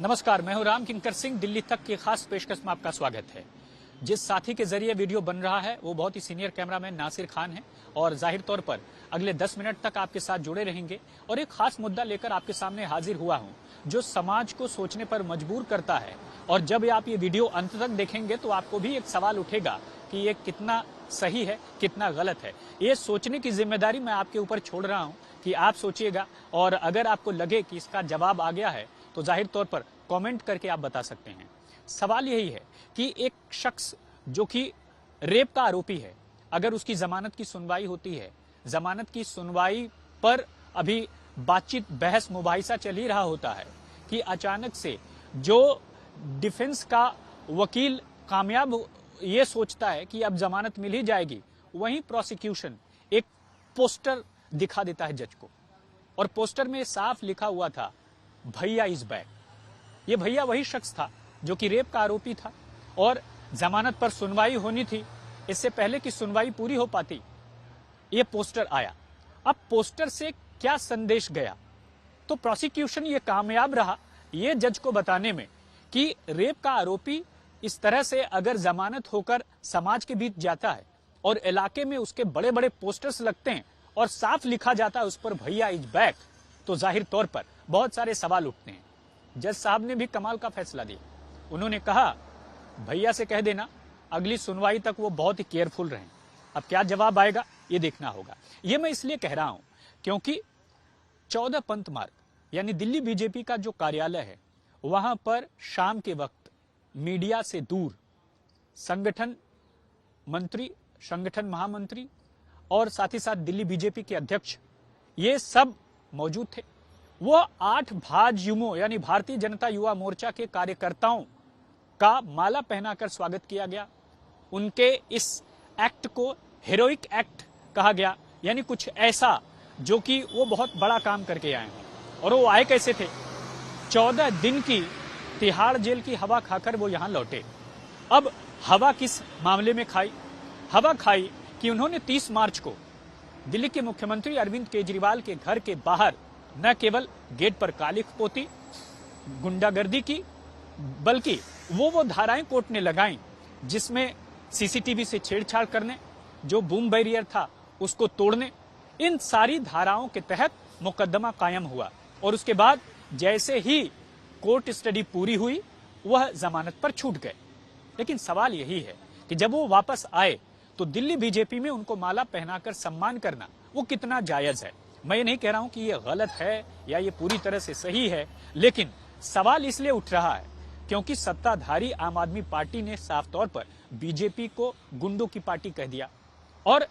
नमस्कार, मैं हूं राम किंकर सिंह। दिल्ली तक की खास पेशकश में आपका स्वागत है। जिस साथी के जरिए वीडियो बन रहा है वो बहुत ही सीनियर कैमरामैन नासिर खान है और जाहिर तौर पर अगले 10 मिनट तक आपके साथ जुड़े रहेंगे और एक खास मुद्दा लेकर आपके सामने हाजिर हुआ हूं जो समाज को सोचने पर मजबूर करता है। और जब आप ये वीडियो अंत तक देखेंगे तो आपको भी एक सवाल उठेगा कि ये कितना सही है, कितना गलत है। ये सोचने की जिम्मेदारी मैं आपके ऊपर छोड़ रहा हूं कि आप सोचिएगा और अगर आपको लगे कि इसका जवाब आ गया है तो जाहिर तौर पर कमेंट करके आप बता सकते हैं। सवाल यही है कि एक शख्स जो कि रेप का आरोपी है, अगर उसकी जमानत की सुनवाई होती है, जमानत की सुनवाई पर अभी बातचीत बहस मुबाहिसा चल ही रहा होता है कि अचानक से जो डिफेंस का वकील कामयाब ये सोचता है कि अब जमानत मिल ही जाएगी, वहीं प्रोसिक्यूशन एक पोस्टर दिखा देता है जज को और पोस्टर में साफ लिखा हुआ था भैया इज बैक। ये भैया वही शख्स था जो कि रेप का आरोपी था और जमानत पर सुनवाई होनी थी। इससे पहले कि सुनवाई पूरी हो पाती ये पोस्टर आया। अब पोस्टर से क्या संदेश गया? तो प्रोसिक्यूशन ये कामयाब रहा ये जज को बताने में कि रेप का आरोपी इस तरह से अगर जमानत होकर समाज के बीच जाता है और इलाके में उसके बड़े बड़े पोस्टर्स लगते हैं और साफ लिखा जाता है उस पर भैया इज बैक, तो जाहिर तौर पर बहुत सारे सवाल उठते हैं। जज साहब ने भी कमाल का फैसला दिया। उन्होंने कहा भैया से कह देना अगली सुनवाई तक वो बहुत ही केयरफुल रहें। अब क्या जवाब आएगा ये देखना होगा। ये मैं इसलिए कह रहा हूं क्योंकि 14 पंथ मार्ग यानी दिल्ली बीजेपी का जो कार्यालय है वहां पर शाम के वक्त मीडिया से दूर संगठन मंत्री, संगठन महामंत्री और साथ ही साथ दिल्ली बीजेपी के अध्यक्ष ये सब मौजूद थे। वो 8 भाजयुमो यानी भारतीय जनता युवा मोर्चा के कार्यकर्ताओं का माला पहनाकर स्वागत किया गया। उनके इस एक्ट को हीरोइक एक्ट कहा गया, यानी कुछ ऐसा जो कि वो बहुत बड़ा काम करके आए हैं। और वो आए कैसे थे? 14 दिन की तिहाड़ जेल की हवा खाकर वो यहां लौटे। अब हवा किस मामले में खाई? हवा खाई कि उन्होंने 30 मार्च को दिल्ली के मुख्यमंत्री अरविंद केजरीवाल के घर के बाहर न केवल गेट पर काली पोती गुंडागर्दी की, बल्कि वो धाराएं कोर्ट ने लगाई जिसमें सीसीटीवी से छेड़छाड़ करने, जो बूम बैरियर था उसको तोड़ने, इन सारी धाराओं के तहत मुकदमा कायम हुआ। और उसके बाद जैसे ही कोर्ट स्टडी पूरी हुई वह जमानत पर छूट गए। लेकिन सवाल यही है कि जब वो वापस आए तो दिल्ली बीजेपी में उनको माला पहनाकर सम्मान करना वो कितना जायज है। मैं ये नहीं कह रहा हूं कि ये गलत है या ये पूरी तरह से सही है, लेकिन सवाल इसलिए उठ रहा है क्योंकि सत्ताधारी आम आदमी पार्टी ने साफ तौर पर बीजेपी को गुंडों की पार्टी कह दिया और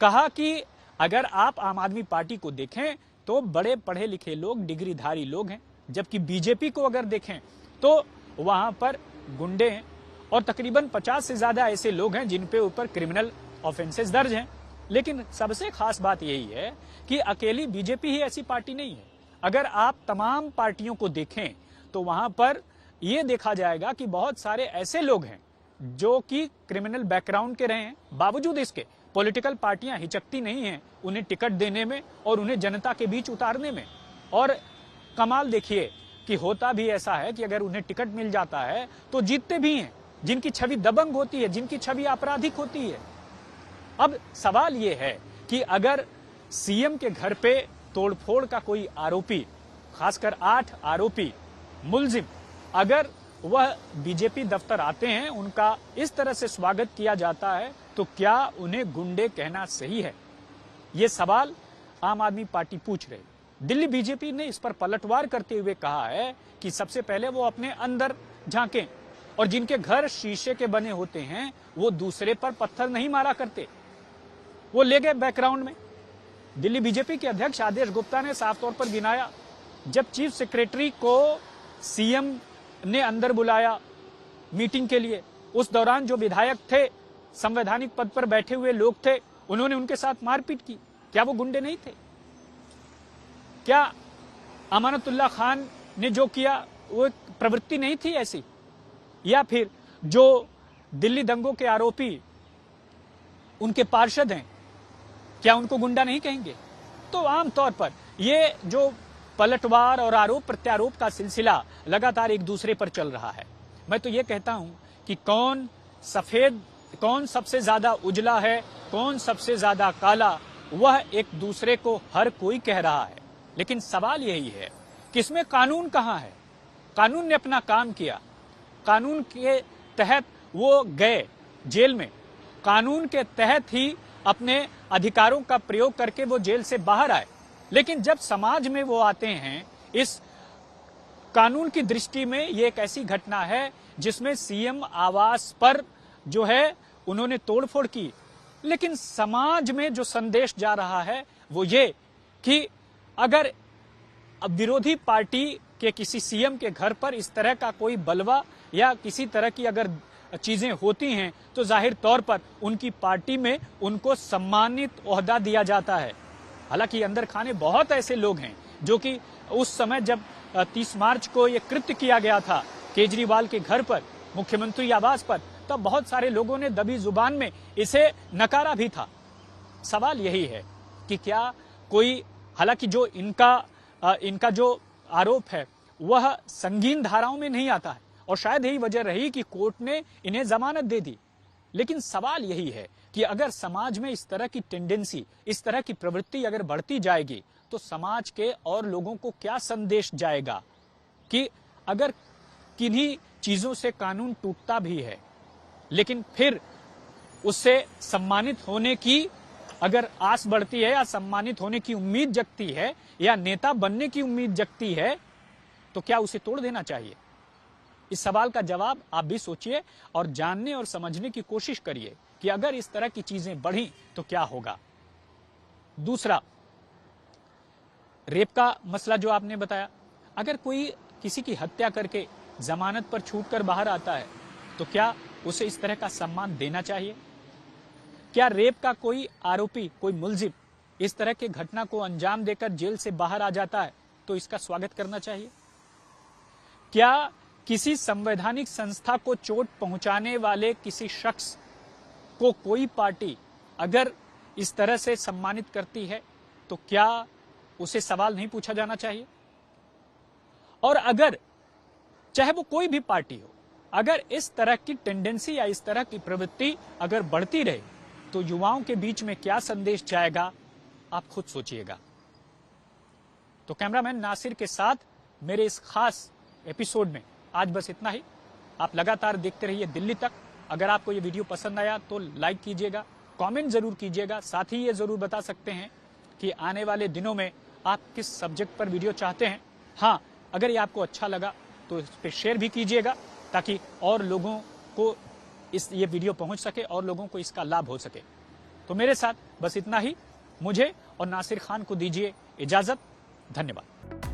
कहा कि अगर आप आम आदमी पार्टी को देखें तो बड़े पढ़े लिखे लोग, डिग्रीधारी लोग हैं, जबकि बीजेपी को अगर देखें तो वहां पर गुंडे हैं और तकरीबन 50 से ज्यादा ऐसे लोग हैं जिन पे ऊपर क्रिमिनल ऑफेंसेस दर्ज हैं। लेकिन सबसे खास बात यही है कि अकेली बीजेपी ही ऐसी पार्टी नहीं है। अगर आप तमाम पार्टियों को देखें तो वहां पर यह देखा जाएगा कि बहुत सारे ऐसे लोग हैं जो कि क्रिमिनल बैकग्राउंड के रहे हैं, बावजूद इसके पॉलिटिकल पार्टियां हिचकती नहीं हैं उन्हें टिकट देने में और उन्हें जनता के बीच उतारने में। और कमाल देखिए कि होता भी ऐसा है कि अगर उन्हें टिकट मिल जाता है तो जीतते भी हैं, जिनकी छवि दबंग होती है, जिनकी छवि आपराधिक होती है। अब सवाल यह है कि अगर सीएम के घर पे तोड़फोड़ का कोई आरोपी, खासकर 8 आरोपी मुलजिम, अगर वह बीजेपी दफ्तर आते हैं, उनका इस तरह से स्वागत किया जाता है, तो क्या उन्हें गुंडे कहना सही है? ये सवाल आम आदमी पार्टी पूछ रही। दिल्ली बीजेपी ने इस पर पलटवार करते हुए कहा है कि सबसे पहले वो अपने अंदर झांकें और जिनके घर शीशे के बने होते हैं वो दूसरे पर पत्थर नहीं मारा करते, वो ले गए बैकग्राउंड में। दिल्ली बीजेपी के अध्यक्ष आदेश गुप्ता ने साफ तौर पर गिनाया, जब चीफ सेक्रेटरी को सीएम ने अंदर बुलाया मीटिंग के लिए, उस दौरान जो विधायक थे, संवैधानिक पद पर बैठे हुए लोग थे, उन्होंने उनके साथ मारपीट की। क्या वो गुंडे नहीं थे? क्या अमानतुल्लाह खान ने जो किया वो एक प्रवृत्ति नहीं थी ऐसी? या फिर जो दिल्ली दंगों के आरोपी उनके पार्षद हैं, क्या उनको गुंडा नहीं कहेंगे? तो आमतौर पर ये जो पलटवार और आरोप प्रत्यारोप का सिलसिला लगातार एक दूसरे पर चल रहा है। मैं तो ये कहता हूं कि कौन सफेद, कौन सबसे ज्यादा उजला है, कौन सबसे ज्यादा काला, वह एक दूसरे को हर कोई कह रहा है। लेकिन सवाल यही है कि इसमें कानून कहां है? कानून ने अपना काम किया, कानून के तहत वो गए जेल में, कानून के तहत ही अपने अधिकारों का प्रयोग करके वो जेल से बाहर आए। लेकिन जब समाज में वो आते हैं, इस कानून की दृष्टि में ये एक ऐसी घटना है जिसमें सीएम आवास पर जो है उन्होंने तोड़फोड़ की। लेकिन समाज में जो संदेश जा रहा है वो ये कि अगर अब विरोधी पार्टी के किसी सीएम के घर पर इस तरह का कोई बलवा या किसी तरह की अगर चीजें होती हैं तो जाहिर तौर पर उनकी पार्टी में उनको सम्मानित ओहदा दिया जाता है। हालांकि अंदर खाने बहुत ऐसे लोग हैं जो कि उस समय जब 30 मार्च को ये कृत्य किया गया था केजरीवाल के घर पर, मुख्यमंत्री आवास पर, तब बहुत सारे लोगों ने दबी जुबान में इसे नकारा भी था। सवाल यही है कि क्या कोई, हालांकि जो इनका जो आरोप है वह संगीन धाराओं में नहीं आता है और शायद यही वजह रही कि कोर्ट ने इन्हें जमानत दे दी। लेकिन सवाल यही है कि अगर समाज में इस तरह की टेंडेंसी, इस तरह की प्रवृत्ति अगर बढ़ती जाएगी तो समाज के और लोगों को क्या संदेश जाएगा कि अगर किन्हीं चीजों से कानून टूटता भी है लेकिन फिर उससे सम्मानित होने की अगर आस बढ़ती है या सम्मानित होने की उम्मीद जगती है या नेता बनने की उम्मीद जगती है तो क्या उसे तोड़ देना चाहिए? इस सवाल का जवाब आप भी सोचिए और जानने और समझने की कोशिश करिए कि अगर इस तरह की चीजें बढ़ी तो क्या होगा। दूसरा, रेप का मसला जो आपने बताया, अगर कोई किसी की हत्या करके जमानत पर छूटकर बाहर आता है तो क्या उसे इस तरह का सम्मान देना चाहिए? क्या रेप का कोई आरोपी, कोई मुलजिम इस तरह के घटना को अंजाम देकर जेल से बाहर आ जाता है तो इसका स्वागत करना चाहिए? क्या किसी संवैधानिक संस्था को चोट पहुंचाने वाले किसी शख्स को कोई पार्टी अगर इस तरह से सम्मानित करती है तो क्या उसे सवाल नहीं पूछा जाना चाहिए? और अगर चाहे वो कोई भी पार्टी हो, अगर इस तरह की टेंडेंसी या इस तरह की प्रवृत्ति अगर बढ़ती रहे तो युवाओं के बीच में क्या संदेश जाएगा, आप खुद सोचिएगा। तो कैमरामैन नासिर के साथ मेरे इस खास एपिसोड में आज बस इतना ही। आप लगातार देखते रहिए दिल्ली तक। अगर आपको ये वीडियो पसंद आया तो लाइक कीजिएगा, कमेंट जरूर कीजिएगा। साथ ही ये जरूर बता सकते हैं कि आने वाले दिनों में आप किस सब्जेक्ट पर वीडियो चाहते हैं। हाँ, अगर ये आपको अच्छा लगा तो इस पर शेयर भी कीजिएगा ताकि और लोगों को ये वीडियो पहुंच सके और लोगों को इसका लाभ हो सके। तो मेरे साथ बस इतना ही। मुझे और नासिर खान को दीजिए इजाजत। धन्यवाद।